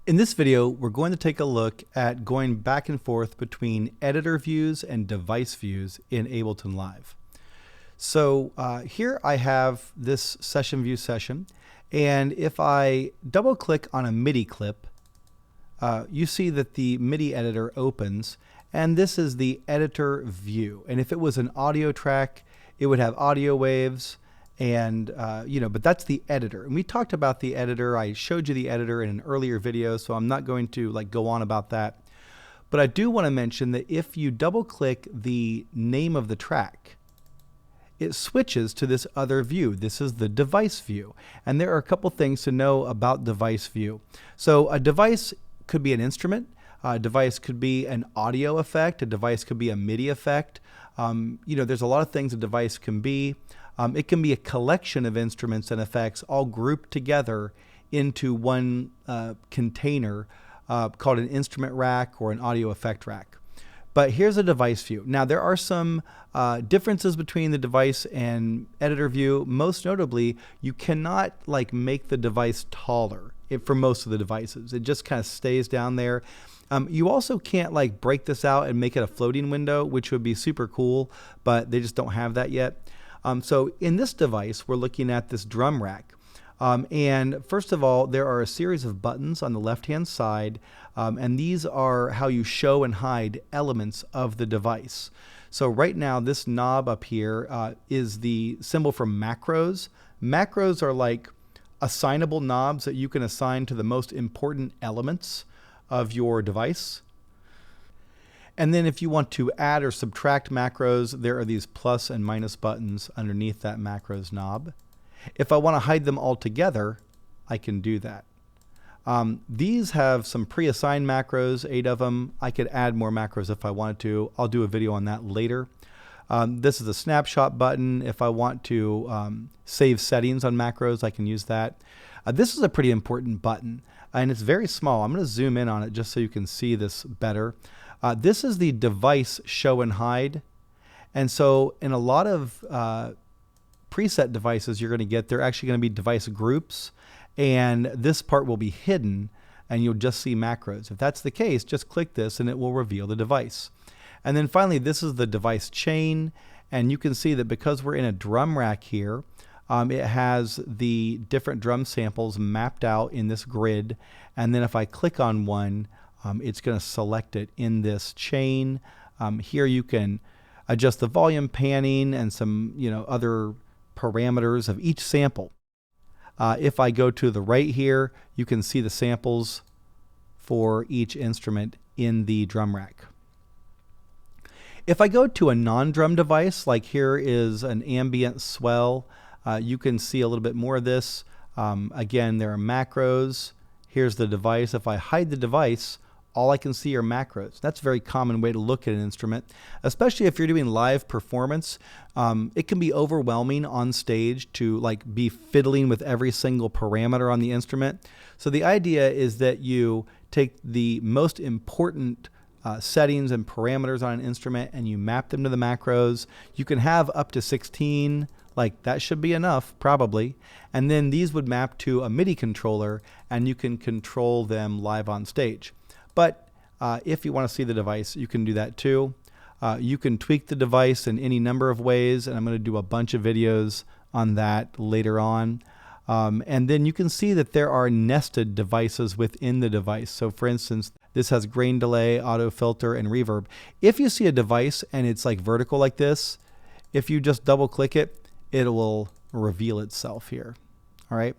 In this video, we're going to take a look at going back and forth between editor views and device views in Ableton Live. So here I have this session view session, and if I double click on a MIDI clip, you see that the MIDI editor opens, and this is the editor view. And if it was an audio track, it would have audio waves, and but that's the editor. And we talked about the editor. I showed you the editor in an earlier video, so I'm not going to go on about that. But I do want to mention that if you double click the name of the track, it switches to this other view. This is the device view. And there are a couple things to know about device view. So a device could be an instrument. A device could be an audio effect. A device could be a MIDI effect. There's a lot of things a device can be. It can be a collection of instruments and effects all grouped together into one container called an instrument rack or an audio effect rack. But here's a device view. Now there are some differences between the device and editor view. Most notably, you cannot make the device taller for most of the devices. It just kind of stays down there. You also can't break this out and make it a floating window, which would be super cool, but they just don't have that yet. So in this device, we're looking at this drum rack. And first of all, there are a series of buttons on the left-hand side, and these are how you show and hide elements of the device. So right now, this knob up here is the symbol for macros. Macros are like assignable knobs that you can assign to the most important elements of your device. And then if you want to add or subtract macros, there are these plus and minus buttons underneath that macros knob. If I want to hide them all together, I can do that. These have some pre-assigned macros, 8 of them. I could add more macros if I wanted to. I'll do a video on that later. This is a snapshot button. If I want to save settings on macros, I can use that. This is a pretty important button, and it's very small. I'm going to zoom in on it just so you can see this better. This is the device show and hide. And so in a lot of preset devices you're going to get, they're actually going to be device groups, and this part will be hidden and you'll just see macros. If that's the case, just click this and it will reveal the device. And then finally, this is the device chain, and you can see that because we're in a drum rack here, it has the different drum samples mapped out in this grid. And then if I click on one, it's going to select it in this chain. Here you can adjust the volume, panning, and some other parameters of each sample. If I go to the right here, you can see the samples for each instrument in the drum rack. If I go to a non-drum device, like here is an ambient swell, you can see a little bit more of this. Again, there are macros. Here's the device. If I hide the device, all I can see are macros. That's a very common way to look at an instrument, especially if you're doing live performance. It can be overwhelming on stage to be fiddling with every single parameter on the instrument. So the idea is that you take the most important settings and parameters on an instrument and you map them to the macros. You can have up to 16. That should be enough, probably. And then these would map to a MIDI controller, and you can control them live on stage. But if you want to see the device, you can do that too. You can tweak the device in any number of ways, and I'm going to do a bunch of videos on that later on. And then you can see that there are nested devices within the device. So for instance, this has grain delay, auto filter, and reverb. If you see a device and it's vertical like this, if you just double click it, it will reveal itself here. All right.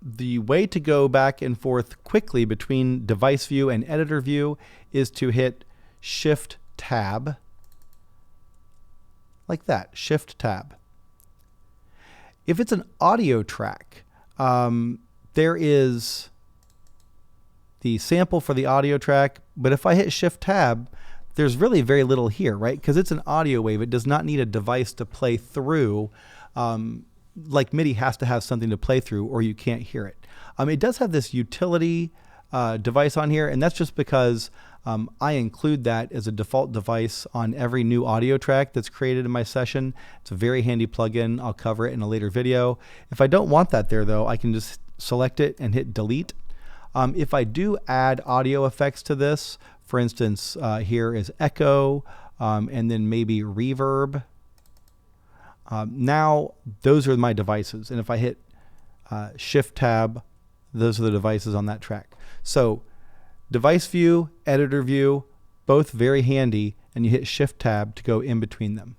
The way to go back and forth quickly between device view and editor view is to hit Shift Tab, like that, Shift Tab. If it's an audio track, there is the sample for the audio track, but if I hit Shift Tab, there's really very little here, right? Because it's an audio wave. It does not need a device to play through. MIDI has to have something to play through or you can't hear it. It does have this utility device on here, and that's just because I include that as a default device on every new audio track that's created in my session. It's a very handy plugin. I'll cover it in a later video. If I don't want that there though, I can just select it and hit delete. If I do add audio effects to this, for instance, here is echo, and then maybe reverb. Now those are my devices. And if I hit Shift Tab, those are the devices on that track. So device view, editor view, both very handy, and you hit Shift Tab to go in between them.